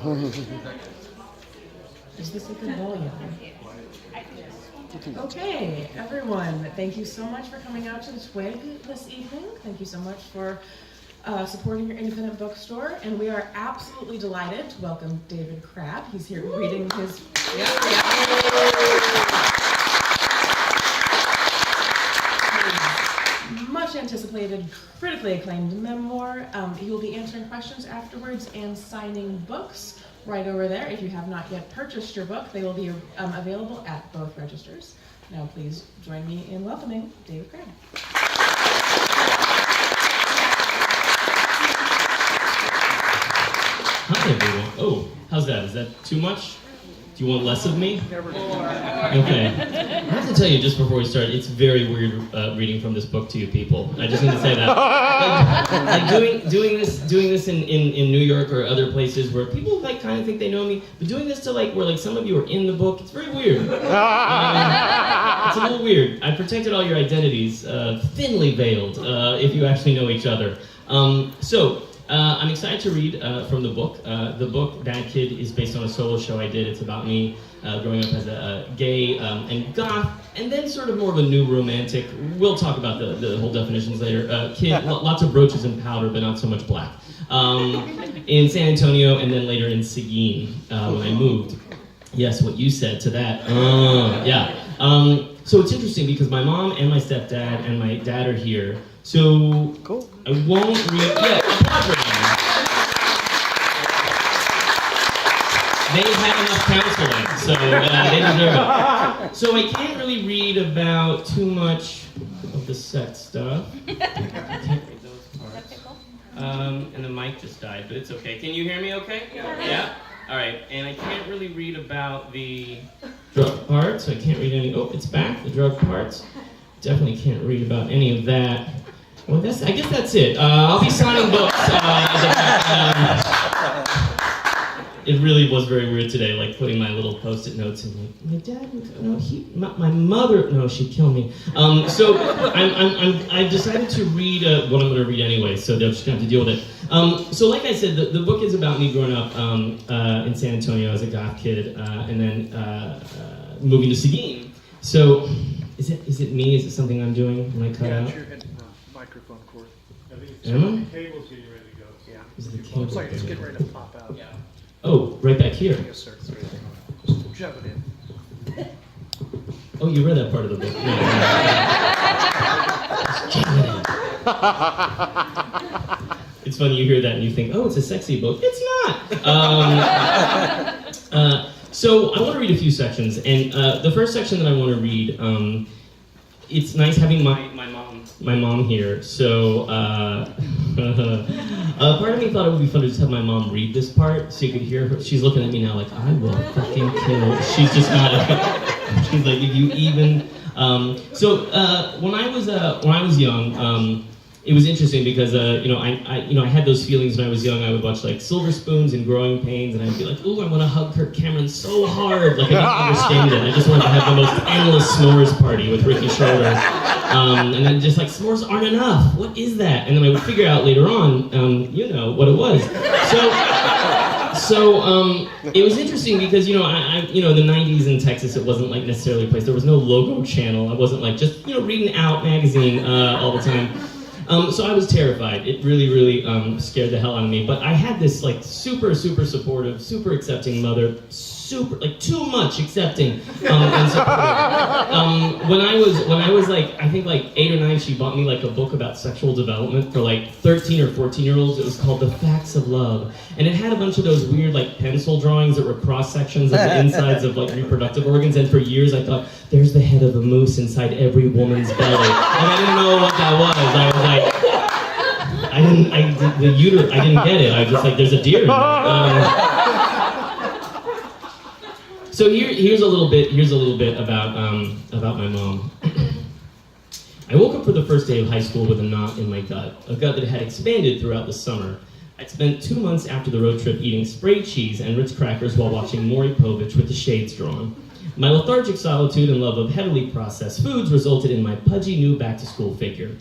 Is this a good volume? Okay, everyone, thank you so much for coming out to the Twig this evening. Thank you so much for supporting your independent bookstore, and we are absolutely delighted to welcome David Crabb. He's here reading his much anticipated, critically acclaimed memoir. He will be answering questions afterwards and signing books right over there. If you have not yet purchased your book, they will be available at both registers. Now please join me in welcoming David Crabb. Hi everyone. Oh, how's that? Is that too much? Do you want less of me? Okay. I have to tell you just before we start, it's very weird reading from this book to you people. I just need to say that. Like doing this in New York or other places where people like kind of think they know me, but doing this to like where like some of you are in the book, it's very weird. It's a little weird. I protected all your identities, thinly veiled, if you actually know each other. I'm excited to read from the book. The book, Bad Kid, is based on a solo show I did. It's about me growing up as a gay and goth, and then sort of more of a new romantic, we'll talk about the whole definitions later, kid, lots of brooches and powder, but not so much black, in San Antonio, and then later in Seguin when I moved. Yes, what you said to that. Yeah. So it's interesting because my mom and my stepdad and my dad are here. So cool. I won't read. Yeah, applause for them. They've had enough counseling, so they deserve it. So I can't really read about too much of the sex stuff. I can't read those parts. And the mic just died, but it's okay. Can you hear me okay? Yeah? All right. And I can't really read about the drug parts. I can't read any. Oh, it's back. The drug parts. Definitely can't read about any of that. Well, I guess that's it. I'll be signing books. It really was very weird today, like putting my little post-it notes and like, my dad, no, my mother, no, she'd kill me. So I've decided to read what I'm going to read anyway, so they're just going to have to deal with it. So like I said, the book is about me growing up in San Antonio as a goth kid, and then moving to Seguin. So is it me? Is it something I'm doing when I cut out? Microphone cord. I think it's Am I? the cable's getting ready to go. Yeah. Is it the cable? Looks like it's getting ready to pop out. Yeah. Oh, right back here. Yes, sir. Just shove it in. Oh, you read that part of the book. No. It's funny you hear that and you think, oh, it's a sexy book. It's not. So I want to read a few sections, and the first section that I want to read, it's nice having my mom here. So part of me thought it would be fun to just have my mom read this part so you could hear her. She's looking at me now like, I will fucking kill. She's just not. She's like, if you even. When I was young. It was interesting because I had those feelings when I was young. I would watch like Silver Spoons and Growing Pains, and I'd be like, "Ooh, I want to hug Kirk Cameron so hard." Like I didn't understand it. I just wanted to have the most endless s'mores party with Ricky Schroeder, and then just like s'mores aren't enough. What is that? And then I would figure out later on, what it was. So it was interesting because in the '90s in Texas, it wasn't like necessarily a place. There was no logo channel. I wasn't like just reading Out magazine all the time. So I was terrified. It really, really scared the hell out of me. But I had this like super, super supportive, super accepting mother, super like too much accepting and supportive. When I was like I think like 8 or 9, she bought me like a book about sexual development for like 13 or 14-year-olds. It was called The Facts of Love, and it had a bunch of those weird like pencil drawings that were cross sections of the insides of like reproductive organs. And for years I thought, there's the head of a moose inside every woman's belly, and I didn't know what that was. I was like, I didn't get it. I was just like, there's a deer in there. So here's a little bit about my mom. I woke up for the first day of high school with a knot in my gut, a gut that had expanded throughout the summer. I'd spent 2 months after the road trip eating spray cheese and Ritz crackers while watching Maury Povich with the shades drawn. My lethargic solitude and love of heavily processed foods resulted in my pudgy new back-to-school figure.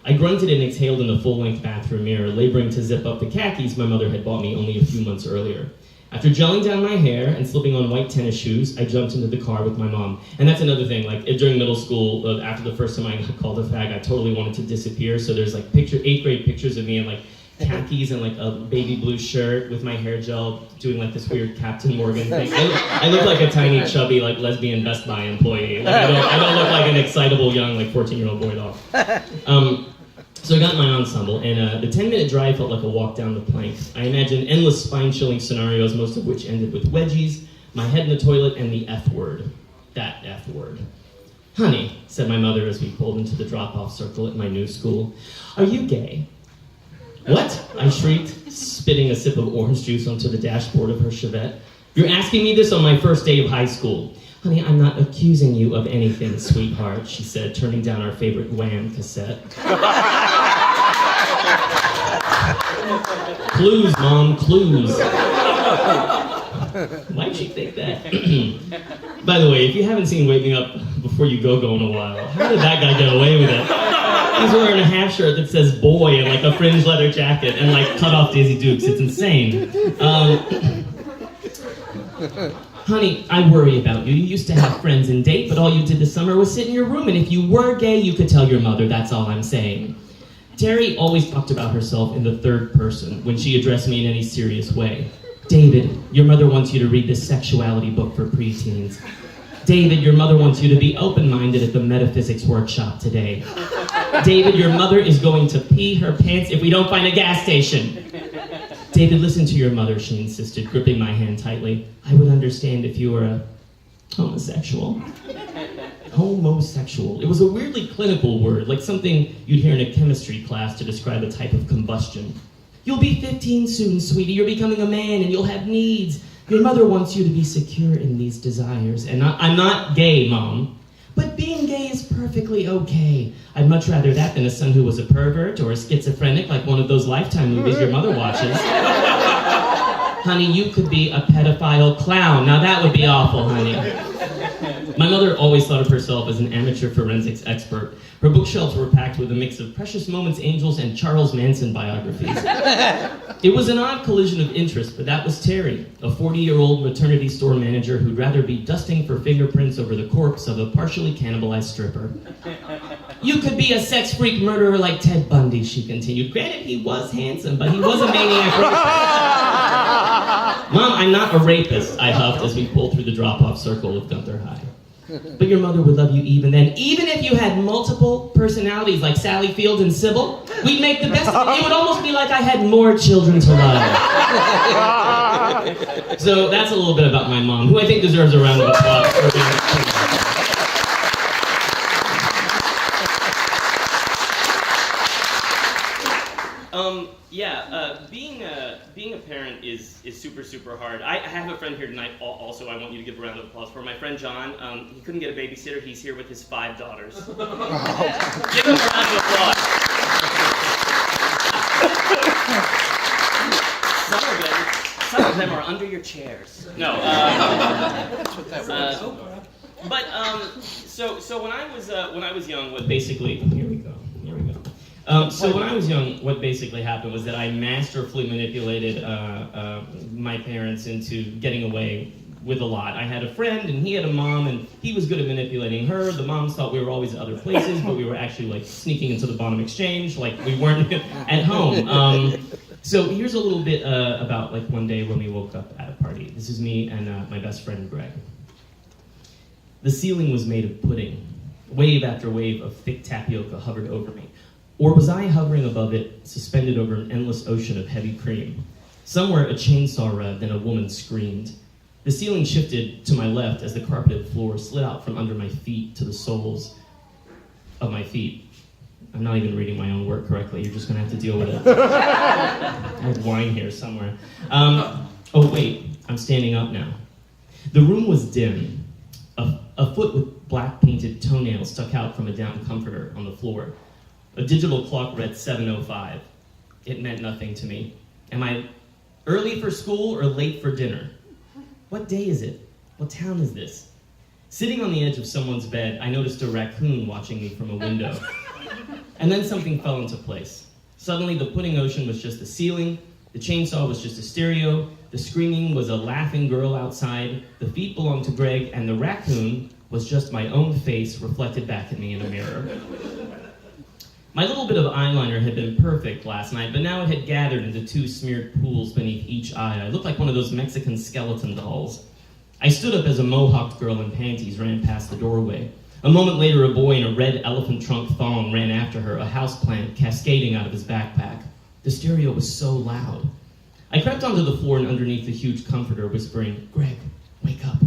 I grunted and exhaled in the full-length bathroom mirror, laboring to zip up the khakis my mother had bought me only a few months earlier. After gelling down my hair and slipping on white tennis shoes, I jumped into the car with my mom. And that's another thing, like during middle school, after the first time I got called a fag, I totally wanted to disappear. So there's like 8th grade pictures of me in like khakis and like a baby blue shirt with my hair gel, doing like this weird Captain Morgan thing. I look like a tiny, chubby, like lesbian Best Buy employee. Like, I don't look like an excitable young, like 14-year-old boy doll. So I got in my ensemble, and the 10-minute drive felt like a walk down the plank. I imagined endless spine-chilling scenarios, most of which ended with wedgies, my head in the toilet, and the F word. That F word. "Honey," said my mother as we pulled into the drop-off circle at my new school, "are you gay?" "What?" I shrieked, spitting a sip of orange juice onto the dashboard of her Chevette. "You're asking me this on my first day of high school." "Honey, I'm not accusing you of anything, sweetheart," she said, turning down our favorite Wham cassette. "Clues, Mom, clues." Why'd she think that? By the way, if you haven't seen Wake Me Up Before You Go in a while, how did that guy get away with it? He's wearing a half shirt that says boy and like a fringe leather jacket and like cut off Daisy Dukes. It's insane. "Honey, I worry about you. You used to have friends and date, but all you did this summer was sit in your room, and if you were gay, you could tell your mother. That's all I'm saying." Terry always talked about herself in the third person when she addressed me in any serious way. "David, your mother wants you to read this sexuality book for preteens. David, your mother wants you to be open-minded at the metaphysics workshop today. David, your mother is going to pee her pants if we don't find a gas station. David, listen to your mother," she insisted, gripping my hand tightly. "I would understand if you were a homosexual." Homosexual. It was a weirdly clinical word, like something you'd hear in a chemistry class to describe a type of combustion. "You'll be 15 soon, sweetie. You're becoming a man and you'll have needs. Your mother wants you to be secure in these desires." And I'm not gay, Mom. "But being gay is perfectly okay. I'd much rather that than a son who was a pervert or a schizophrenic like one of those Lifetime movies your mother watches." "Honey, you could be a pedophile clown. Now that would be awful, honey." My mother always thought of herself as an amateur forensics expert. Her bookshelves were packed with a mix of Precious Moments Angels and Charles Manson biographies. It was an odd collision of interest, but that was Terry, a 40-year-old maternity store manager who'd rather be dusting for fingerprints over the corpse of a partially cannibalized stripper. "You could be a sex freak murderer like Ted Bundy," she continued. "Granted, he was handsome, but he was a maniac rapist." "Mom, I'm not a rapist," I huffed as we pulled through the drop-off circle of Gunther High. "But your mother would love you even then. Even if you had multiple personalities like Sally Field and Sybil, we'd make the best of it. It would almost be like I had more children to love." So that's a little bit about my mom, who I think deserves a round of applause for being being a parent is super, super hard. I have a friend here tonight also I want you to give a round of applause for. My friend John. He couldn't get a babysitter. He's here with his 5 daughters. Give him a round of applause. Some of them are under your chairs. No. That's what that was. So when I was young, what basically here we go. So when I was young, what basically happened was that I masterfully manipulated my parents into getting away with a lot. I had a friend, and he had a mom, and he was good at manipulating her. The moms thought we were always at other places, but we were actually like sneaking into the Bonham Exchange, like we weren't at home. So here's a little bit about like one day when we woke up at a party. This is me and my best friend Greg. The ceiling was made of pudding. Wave after wave of thick tapioca hovered over me. Or was I hovering above it, suspended over an endless ocean of heavy cream? Somewhere a chainsaw revved and a woman screamed. The ceiling shifted to my left as the carpeted floor slid out from under my feet to the soles of my feet. I'm not even reading my own work correctly. You're just gonna have to deal with it. I have wine here somewhere. Oh wait, I'm standing up now. The room was dim. A foot with black painted toenails stuck out from a down comforter on the floor. A digital clock read 7:05. It meant nothing to me. Am I early for school or late for dinner? What day is it? What town is this? Sitting on the edge of someone's bed, I noticed a raccoon watching me from a window. And then something fell into place. Suddenly, the pudding ocean was just the ceiling, The chainsaw was just a stereo, the screaming was a laughing girl outside, the feet belonged to Greg, and the raccoon was just my own face reflected back at me in a mirror. My little bit of eyeliner had been perfect last night, but now it had gathered into 2 smeared pools beneath each eye. I looked like one of those Mexican skeleton dolls. I stood up as a mohawked girl in panties ran past the doorway. A moment later, a boy in a red elephant trunk thong ran after her, a houseplant cascading out of his backpack. The stereo was so loud. I crept onto the floor and underneath the huge comforter, whispering, "Greg, wake up."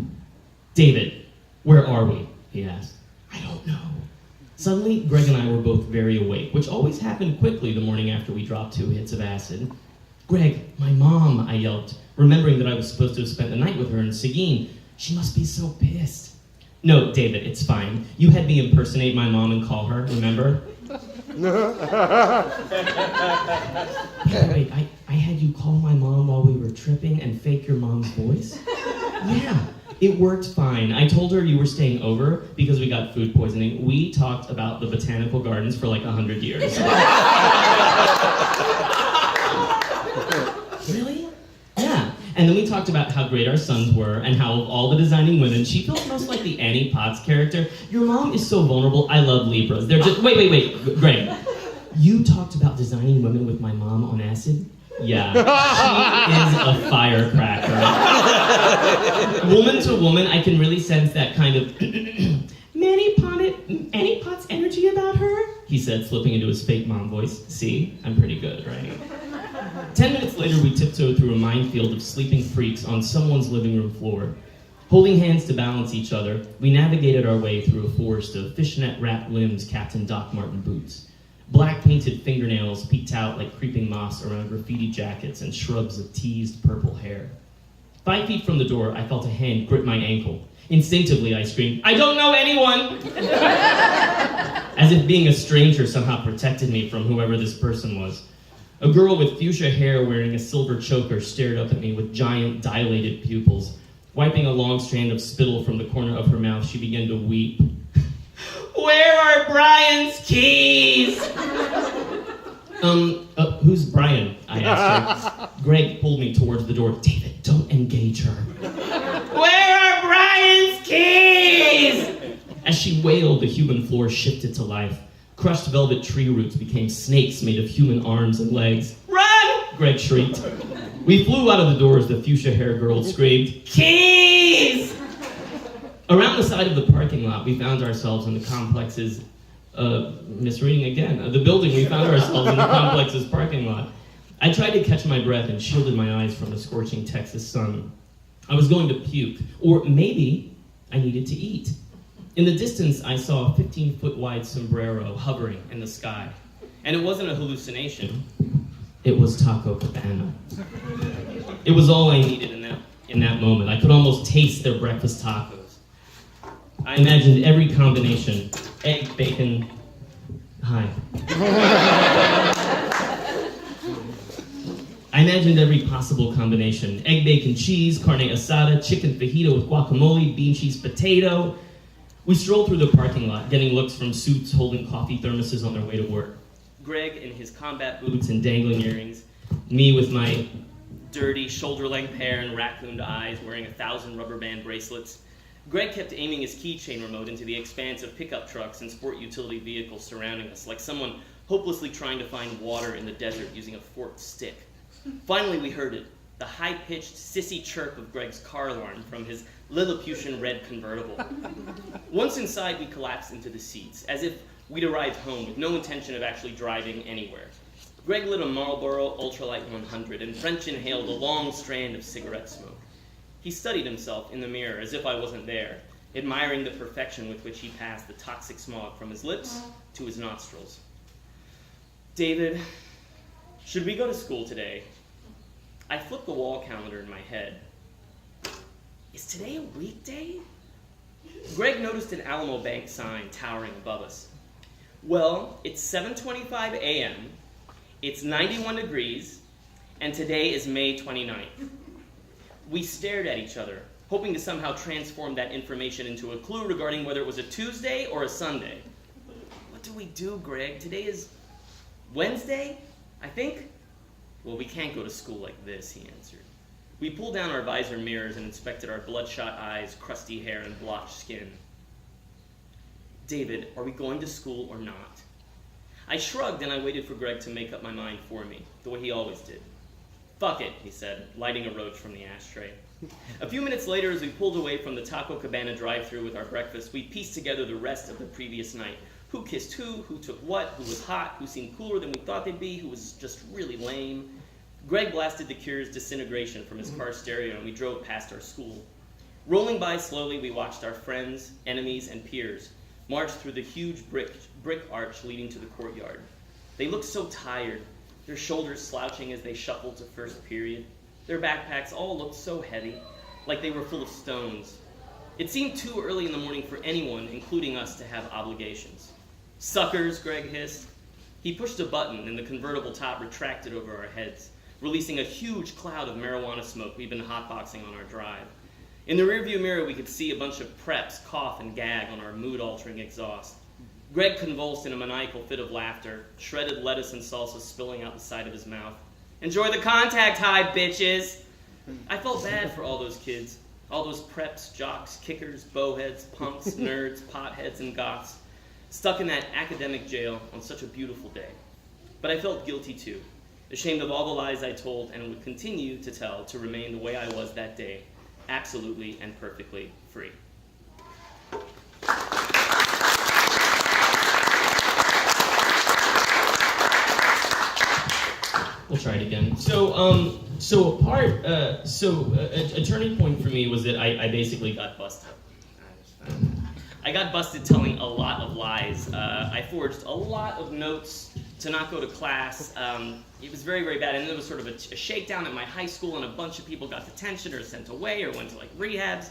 "David, where are we?" he asked. "I don't know." Suddenly, Greg and I were both very awake, which always happened quickly the morning after we dropped 2 hits of acid. "Greg, my mom," I yelped, remembering that I was supposed to have spent the night with her in Seguin. "She must be so pissed." "No, David, it's fine. You had me impersonate my mom and call her, remember?" Wait, I had you call my mom while we were tripping and fake your mom's voice? Yeah, it worked fine. I told her you were staying over because we got food poisoning. We talked about the botanical gardens for like 100 years. Really? Yeah. And then we talked about how great our sons were and how of all the designing women, she feels most like the Annie Potts character. Your mom is so vulnerable. I love Libras. They're just... Wait. Greg. You talked about designing women with my mom on acid? Yeah. She is a firecracker. Woman to woman, I can really sense that kind of Annie Potts energy about her, he said, slipping into his fake mom voice. See? I'm pretty good, right? 10 minutes later, we tiptoed through a minefield of sleeping freaks on someone's living room floor. Holding hands to balance each other, we navigated our way through a forest of fishnet-wrapped limbs capped in Doc Marten boots. Black painted fingernails peeked out like creeping moss around graffiti jackets and shrubs of teased purple hair. 5 feet from the door, I felt a hand grip my ankle. Instinctively, I screamed, "I don't know anyone!" As if being a stranger somehow protected me from whoever this person was. A girl with fuchsia hair wearing a silver choker stared up at me with giant, dilated pupils. Wiping a long strand of spittle from the corner of her mouth, she began to weep. "Where are Brian's keys?" Who's Brian?" I asked her. Greg pulled me towards the door. "David, don't engage her." "Where are Brian's keys?" As she wailed, the human floor shifted to life. Crushed velvet tree roots became snakes made of human arms and legs. "Run!" Greg shrieked. We flew out of the door as the fuchsia-haired girl screamed, "Keys!" Around the side of the parking lot, we found ourselves in the complex's, misreading again, the building we found ourselves in the complex's parking lot. I tried to catch my breath and shielded my eyes from the scorching Texas sun. I was going to puke, or maybe I needed to eat. In the distance, I saw a 15-foot wide sombrero hovering in the sky. And it wasn't a hallucination. It was Taco Cabana. It was all I needed in that moment. I could almost taste their breakfast tacos. I imagined every combination. Egg, bacon, hi. I imagined every possible combination. Egg, bacon, cheese, carne asada, chicken fajita with guacamole, bean cheese, potato. We strolled through the parking lot, getting looks from suits holding coffee thermoses on their way to work. Greg in his combat boots and dangling earrings. Me with my dirty, shoulder-length hair and raccooned eyes, wearing 1,000 rubber band bracelets. Greg kept aiming his keychain remote into the expanse of pickup trucks and sport utility vehicles surrounding us, like someone hopelessly trying to find water in the desert using a forked stick. Finally, we heard it, the high-pitched, sissy chirp of Greg's car alarm from his Lilliputian red convertible. Once inside, we collapsed into the seats, as if we'd arrived home with no intention of actually driving anywhere. Greg lit a Marlboro Ultralight 100 and French inhaled a long strand of cigarette smoke. He studied himself in the mirror as if I wasn't there, admiring the perfection with which he passed the toxic smog from his lips to his nostrils. "David, should we go to school today?" I flipped the wall calendar in my head. Is today a weekday? Greg noticed an Alamo Bank sign towering above us. "Well, it's 7:25 a.m., it's 91 degrees, and today is May 29th. We stared at each other, hoping to somehow transform that information into a clue regarding whether it was a Tuesday or a Sunday. What do we do, Greg? Today is Wednesday, I think? Well, we can't go to school like this, he answered. We pulled down our visor mirrors and inspected our bloodshot eyes, crusty hair, and blotched skin. David, are we going to school or not? I shrugged and I waited for Greg to make up my mind for me, the way he always did. Fuck it, he said, lighting a roach from the ashtray. A few minutes later, as we pulled away from the Taco Cabana drive-thru with our breakfast, we pieced together the rest of the previous night. Who kissed who took what, who was hot, who seemed cooler than we thought they'd be, who was just really lame. Greg blasted The Cure's Disintegration from his car stereo, and we drove past our school. Rolling by slowly, we watched our friends, enemies, and peers march through the huge brick arch leading to the courtyard. They looked so tired, their shoulders slouching as they shuffled to first period. Their backpacks all looked so heavy, like they were full of stones. It seemed too early in the morning for anyone, including us, to have obligations. Suckers, Greg hissed. He pushed a button and the convertible top retracted over our heads, releasing a huge cloud of marijuana smoke we'd been hotboxing on our drive. In the rearview mirror, we could see a bunch of preps cough and gag on our mood-altering exhaust. Greg convulsed in a maniacal fit of laughter, shredded lettuce and salsa spilling out the side of his mouth. Enjoy the contact high, bitches! I felt bad for all those kids, all those preps, jocks, kickers, bowheads, punks, nerds, potheads, and goths, stuck in that academic jail on such a beautiful day. But I felt guilty too, ashamed of all the lies I told and would continue to tell to remain the way I was that day, absolutely and perfectly free. We'll try it again. A turning point for me was that I basically got busted. I got busted telling a lot of lies. I forged a lot of notes to not go to class. It was very, very bad. And then there was sort of a shakedown at my high school, and a bunch of people got detention or sent away or went to like rehabs.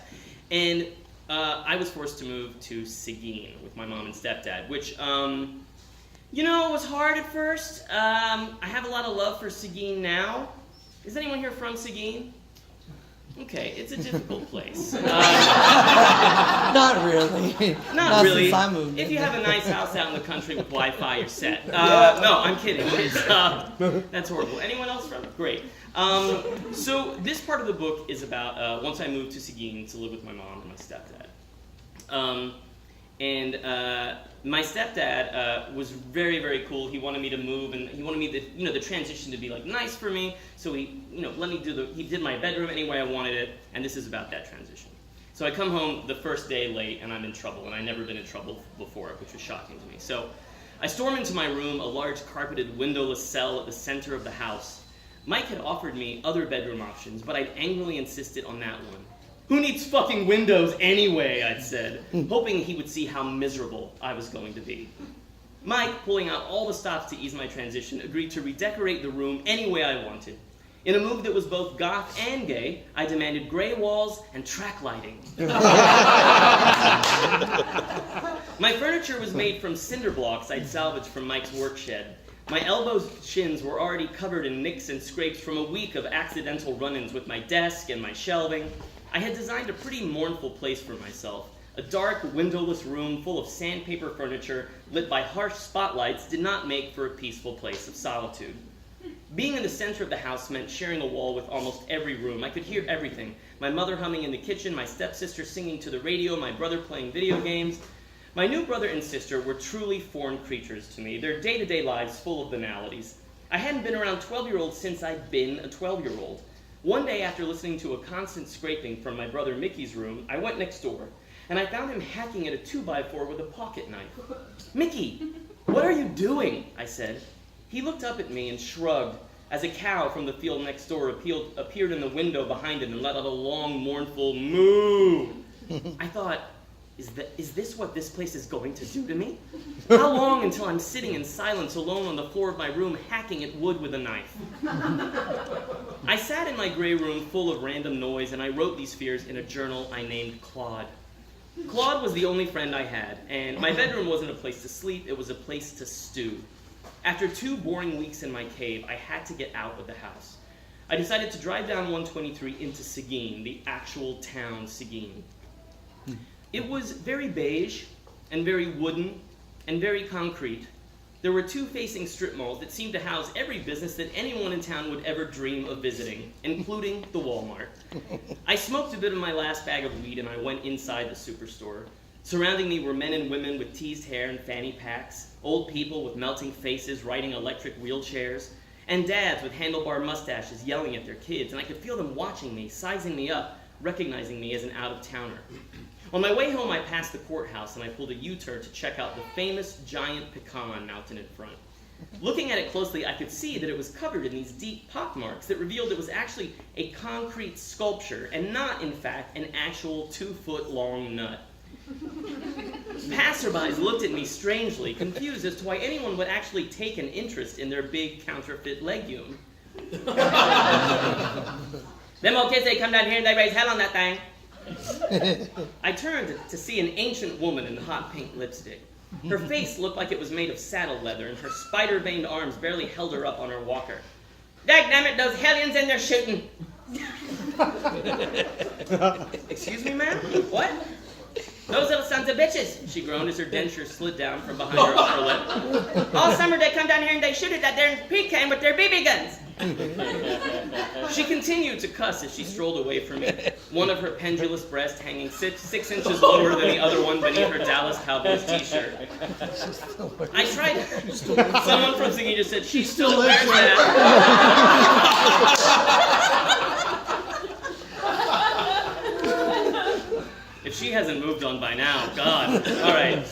And I was forced to move to Seguin with my mom and stepdad, which it was hard at first. I have a lot of love for Seguin now. Is anyone here from Seguin? Okay, it's a difficult place. Not really. Not really. Since I moved. If you have a nice house out in the country with Wi-Fi, you're set. No, I'm kidding. That's horrible. Anyone else from? Great. So this part of the book is about once I moved to Seguin to live with my mom and my stepdad. My stepdad was very, very cool. He wanted me to move, and he wanted me to, the transition to be like nice for me. So he, let me he did my bedroom any way I wanted it, and this is about that transition. So I come home the first day late, and I'm in trouble, and I'd never been in trouble before, which was shocking to me. So I storm into my room, a large carpeted windowless cell at the center of the house. Mike had offered me other bedroom options, but I'd angrily insisted on that one. Who needs fucking windows anyway, I'd said, hoping he would see how miserable I was going to be. Mike, pulling out all the stops to ease my transition, agreed to redecorate the room any way I wanted. In a move that was both goth and gay, I demanded gray walls and track lighting. My furniture was made from cinder blocks I'd salvaged from Mike's work shed. My elbows' shins were already covered in nicks and scrapes from a week of accidental run-ins with my desk and my shelving. I had designed a pretty mournful place for myself. A dark, windowless room full of sandpaper furniture lit by harsh spotlights did not make for a peaceful place of solitude. Being in the center of the house meant sharing a wall with almost every room. I could hear everything. My mother humming in the kitchen, my stepsister singing to the radio, my brother playing video games. My new brother and sister were truly foreign creatures to me, their day-to-day lives full of banalities. I hadn't been around 12-year-olds since I'd been a 12-year-old. One day, after listening to a constant scraping from my brother Mickey's room, I went next door, and I found him hacking at a 2x4 with a pocket knife. "Mickey, what are you doing?" I said. He looked up at me and shrugged as a cow from the field next door appeared in the window behind him and let out a long, mournful moo. I thought, is this what this place is going to do to me? How long until I'm sitting in silence alone on the floor of my room hacking at wood with a knife? I sat in my gray room full of random noise, and I wrote these fears in a journal I named Claude. Claude was the only friend I had, and my bedroom wasn't a place to sleep, it was a place to stew. After 2 boring weeks in my cave, I had to get out of the house. I decided to drive down 123 into Seguin, the actual town Seguin. It was very beige, and very wooden, and very concrete, There were two facing strip malls that seemed to house every business that anyone in town would ever dream of visiting, including the Walmart. I smoked a bit of my last bag of weed and I went inside the superstore. Surrounding me were men and women with teased hair and fanny packs, old people with melting faces riding electric wheelchairs, and dads with handlebar mustaches yelling at their kids, and I could feel them watching me, sizing me up, recognizing me as an out-of-towner. On my way home, I passed the courthouse and I pulled a U-turn to check out the famous giant pecan mounted in front. Looking at it closely, I could see that it was covered in these deep pockmarks that revealed it was actually a concrete sculpture and not, in fact, an actual 2-foot-long nut. Passerbys looked at me strangely, confused as to why anyone would actually take an interest in their big counterfeit legume. Them old kids, they come down here and they raise hell on that thing. I turned to see an ancient woman in hot pink lipstick. Her face looked like it was made of saddle leather, and her spider-veined arms barely held her up on her walker. Dagnammit, those hellions in there shooting! Excuse me, ma'am? What? Those little sons of bitches, she groaned as her denture slid down from behind her upper lip. All summer they come down here and they shoot at that darn pecan with their BB guns. She continued to cuss as she strolled away from me, one of her pendulous breasts hanging 6 inches lower than the other one beneath her Dallas Cowboys t-shirt. I tried. Someone from Seguin just said, she still wears that. If she hasn't moved on by now, God. All right.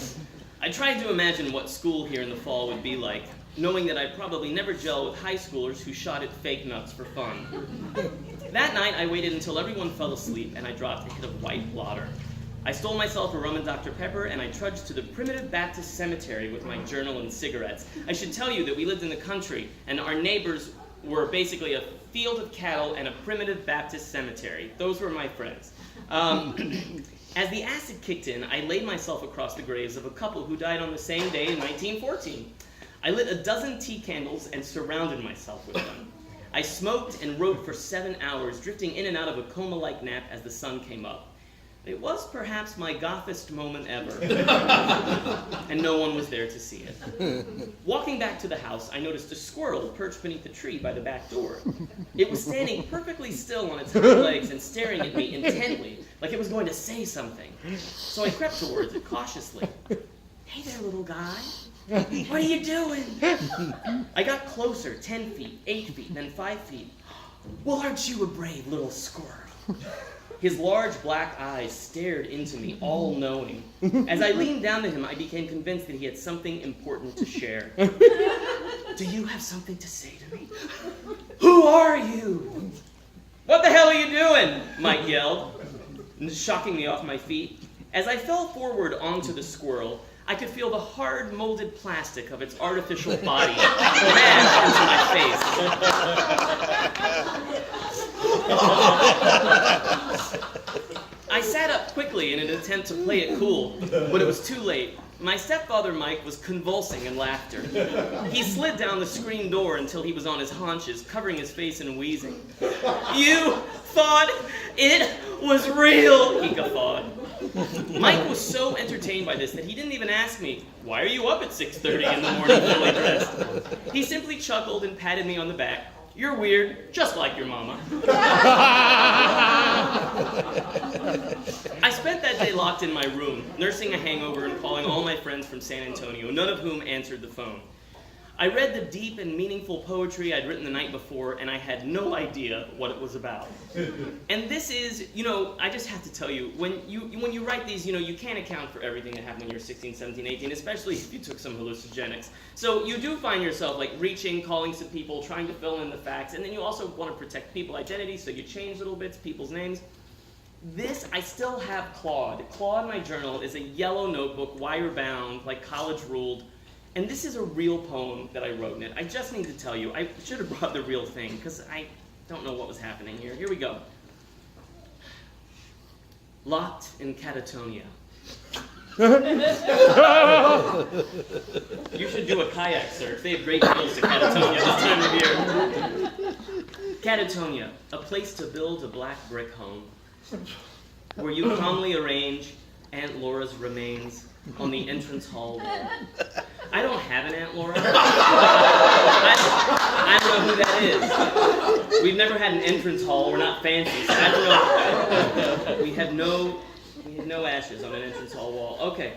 I tried to imagine what school here in the fall would be like, knowing that I'd probably never gel with high schoolers who shot at fake nuts for fun. That night, I waited until everyone fell asleep, and I dropped a hit of white blotter. I stole myself a rum and Dr. Pepper, and I trudged to the primitive Baptist cemetery with my journal and cigarettes. I should tell you that we lived in the country, and our neighbors were basically a field of cattle and a primitive Baptist cemetery. Those were my friends. As the acid kicked in, I laid myself across the graves of a couple who died on the same day in 1914. I lit a dozen tea candles and surrounded myself with them. I smoked and wrote for 7 hours, drifting in and out of a coma-like nap as the sun came up. It was perhaps my gothest moment ever, and no one was there to see it. Walking back to the house, I noticed a squirrel perched beneath the tree by the back door. It was standing perfectly still on its hind legs and staring at me intently, like it was going to say something. So I crept towards it cautiously. Hey there, little guy. What are you doing? I got closer, 10 feet, 8 feet, then 5 feet. Well, aren't you a brave little squirrel? His large black eyes stared into me, all-knowing. As I leaned down to him, I became convinced that he had something important to share. Do you have something to say to me? Who are you? What the hell are you doing? Mike yelled, shocking me off my feet. As I fell forward onto the squirrel, I could feel the hard, molded plastic of its artificial body smash into my face. I sat up quickly in an attempt to play it cool, but it was too late. My stepfather Mike was convulsing in laughter. He slid down the screen door until he was on his haunches, covering his face and wheezing. You thought it was real, he guffawed. Mike was so entertained by this that he didn't even ask me, why are you up at 6:30 in the morning fully dressed? He simply chuckled and patted me on the back. You're weird, just like your mama. I spent that day locked in my room, nursing a hangover and calling all my friends from San Antonio, none of whom answered the phone. I read the deep and meaningful poetry I'd written the night before, and I had no idea what it was about. And this is, I just have to tell you, when you write these, you can't account for everything that happened when you're 16, 17, 18, especially if you took some hallucinogenics. So you do find yourself reaching, calling some people, trying to fill in the facts, and then you also want to protect people's identity, so you change little bits, people's names. This, I still have Claude. Claude, my journal, is a yellow notebook, wire-bound, like college ruled. And this is a real poem that I wrote in it. I just need to tell you, I should have brought the real thing, because I don't know what was happening here. Here we go. Locked in Catatonia. You should do a kayak search. They have great deals to Catatonia this time of year. Catatonia, a place to build a black brick home, where you calmly arrange Aunt Laura's remains on the entrance hall wall. I don't have an Aunt Laura. I don't know who that is. We've never had an entrance hall. We're not fancy, so I don't know. We have no ashes on an entrance hall wall. Okay.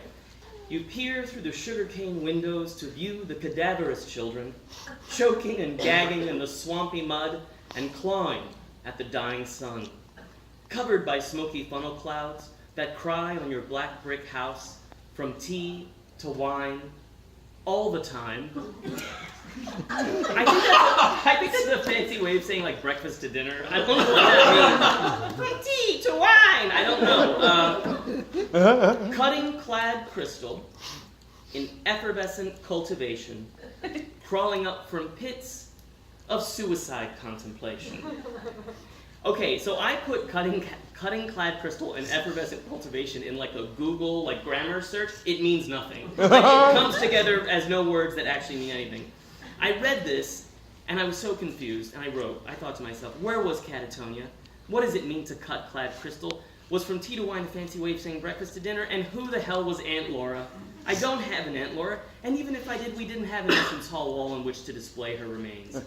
You peer through the sugarcane windows to view the cadaverous children, choking and gagging in the swampy mud and clawing at the dying sun. Covered by smoky funnel clouds that cry on your black brick house from tea to wine all the time. I think that's a fancy way of saying like breakfast to dinner. I don't know what that means. From tea to wine. I don't know. Cutting clad crystal in effervescent cultivation, crawling up from pits of suicide contemplation. Okay, so I put cutting clad crystal and effervescent cultivation in like a Google like grammar search. It means nothing. Like, it comes together as no words that actually mean anything. I read this and I was so confused, and I thought to myself, where was Catatonia? What does it mean to cut clad crystal? Was from tea to wine a fancy way of saying breakfast to dinner? And who the hell was Aunt Laura? I don't have an Aunt Laura, and even if I did, we didn't have an entrance hall wall on which to display her remains.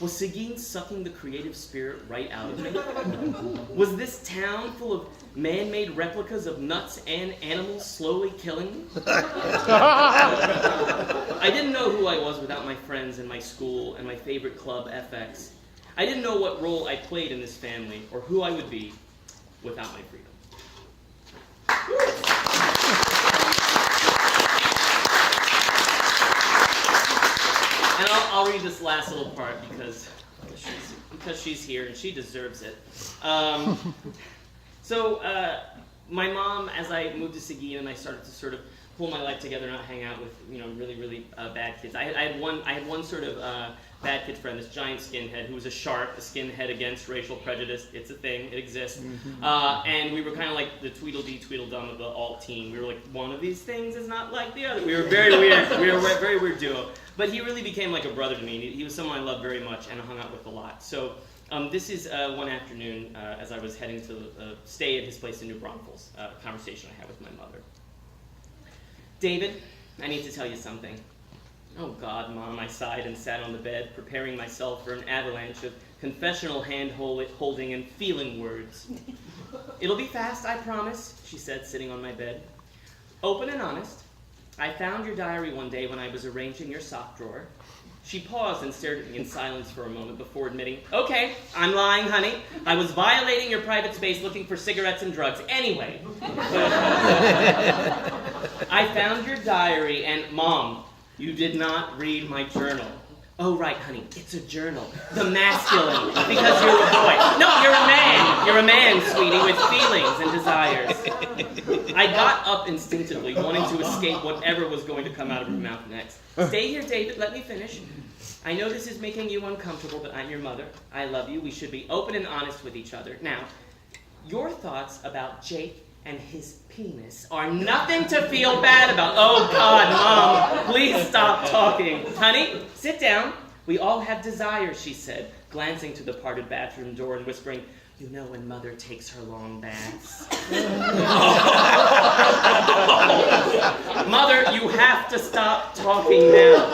Was Seguin sucking the creative spirit right out of me? Was this town full of man-made replicas of nuts and animals slowly killing me? I didn't know who I was without my friends and my school and my favorite club, FX. I didn't know what role I played in this family or who I would be without my freedom. And I'll read this last little part because she's here and she deserves it. My mom, as I moved to Seguin and I started to sort of pull my life together and not hang out with really, really bad kids. I had one sort of bad kid friend, this giant skinhead who was a shark, a skinhead against racial prejudice. It's a thing, it exists. And we were kind of like the Tweedledee Tweedledum of the alt team. We were like, one of these things is not like the other. We were very weird. We were a very weird duo. But he really became like a brother to me. He was someone I loved very much and I hung out with a lot. So this is one afternoon as I was heading to stay at his place in New Braunfels, a conversation I had with my mother. David, I need to tell you something. Oh God, Mom, I sighed and sat on the bed, preparing myself for an avalanche of confessional hand-holding and feeling words. It'll be fast, I promise, she said, sitting on my bed. Open and honest, I found your diary one day when I was arranging your sock drawer. She paused and stared at me in silence for a moment before admitting, okay, I'm lying, honey. I was violating your private space looking for cigarettes and drugs. Anyway. I found your diary and, Mom, you did not read my journal. Oh, right, honey, it's a journal. The masculine, because you're a boy. No, you're a man. You're a man, sweetie, with feelings and desires. I got up instinctively, wanting to escape whatever was going to come out of her mouth next. Stay here, David, let me finish. I know this is making you uncomfortable, but I'm your mother. I love you. We should be open and honest with each other. Now, your thoughts about Jake and his penis are nothing to feel bad about. Oh, God, Mom, please stop talking. Honey, sit down. We all have desires, she said, glancing to the parted bathroom door and whispering, you know when Mother takes her long baths. Mother, you have to stop talking now.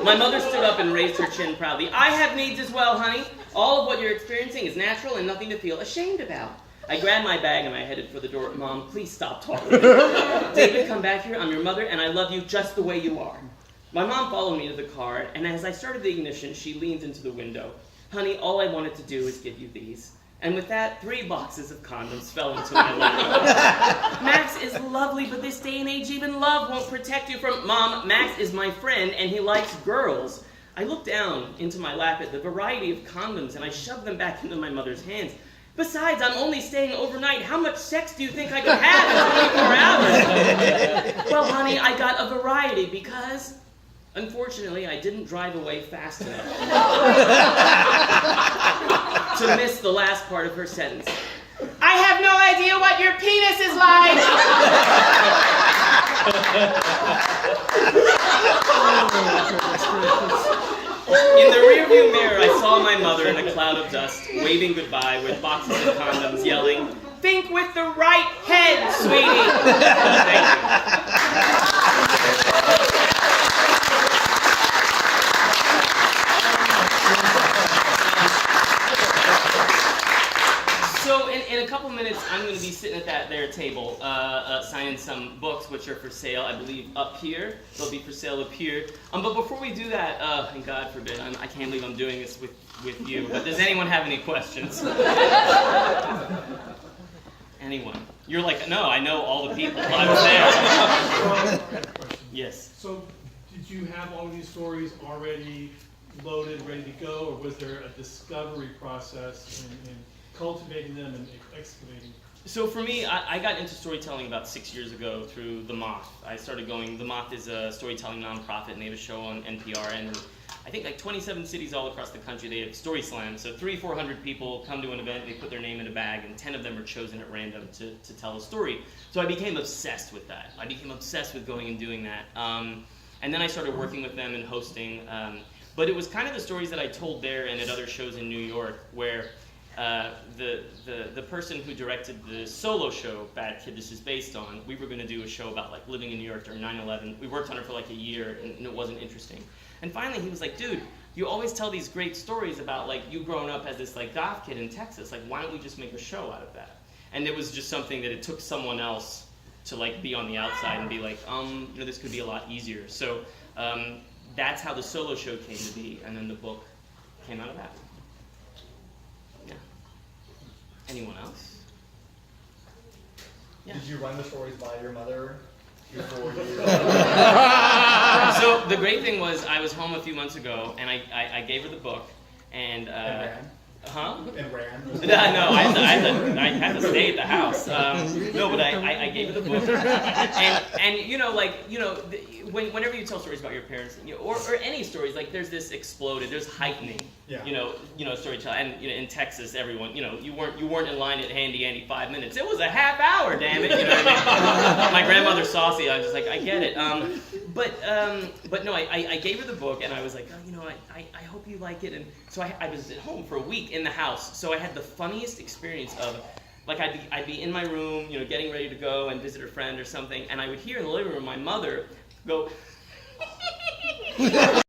My mother stood up and raised her chin proudly. I have needs as well, honey. All of what you're experiencing is natural and nothing to feel ashamed about. I grabbed my bag and I headed for the door. Mom, please stop talking. David, come back here. I'm your mother and I love you just the way you are. My mom followed me to the car, and as I started the ignition, she leaned into the window. Honey, all I wanted to do is give you these. And with that, 3 boxes of condoms fell into my lap. Max is lovely, but this day and age, even love won't protect you from... Mom, Max is my friend, and he likes girls. I looked down into my lap at the variety of condoms, and I shoved them back into my mother's hands. Besides, I'm only staying overnight. How much sex do you think I could have in 24 hours? Well, honey, I got a variety because... Unfortunately, I didn't drive away fast enough to miss the last part of her sentence. I have no idea what your penis is like! In the rearview mirror, I saw my mother in a cloud of dust, waving goodbye with boxes of condoms, yelling, Think with the right head, sweetie. Thank you. So in a couple minutes, I'm going to be sitting at that there table, signing some books which are for sale, I believe, up here. They'll be for sale up here. But before we do that, and God forbid, I can't believe I'm doing this with you, but does anyone have any questions? Anyone? You're like, no, I know all the people. I was there. Yes. So, did you have all of these stories already loaded, ready to go, or was there a discovery process in cultivating them and excavating? So for me, I got into storytelling about 6 years ago through The Moth. I started going, The Moth is a storytelling nonprofit, and they have a show on NPR, and I think like 27 cities all across the country, they have story slams. So 300-400 people come to an event, they put their name in a bag, and 10 of them are chosen at random to tell a story. So I became obsessed with that. I became obsessed with going and doing that. And then I started working with them and hosting. But it was kind of the stories that I told there and at other shows in New York, where the person who directed the solo show Bad Kid this is based on, we were going to do a show about like living in New York during 9/11. We worked on it for like a year and it wasn't interesting. And finally he was like, dude, you always tell these great stories about like you growing up as this like goth kid in Texas. Like why don't we just make a show out of that? And it was just something that it took someone else to like be on the outside and be like, you know, this could be a lot easier. So that's how the solo show came to be, and then the book came out of that. Anyone else? Yeah. Did you run the stories by your mother before you? So the great thing was I was home a few months ago and I gave her the book and ran? Huh? And ran? No, I had to stay at the house. No, but I gave her the book. And you know, like, you know, whenever you tell stories about your parents, you know, or any stories, like there's this exploded, there's heightening, Yeah. you know, storytelling. And you know, in Texas, everyone, you know, you weren't in line at Handy Andy 5 minutes. It was a half hour, damn it. You know what I mean? My grandmother's saucy. I was just like, I get it. But no, I gave her the book and I was like, oh, you know, I hope you like it. And so I was at home for a week in the house. So I had the funniest experience of, like, I'd be in my room, you know, getting ready to go and visit a friend or something, and I would hear in the living room my mother go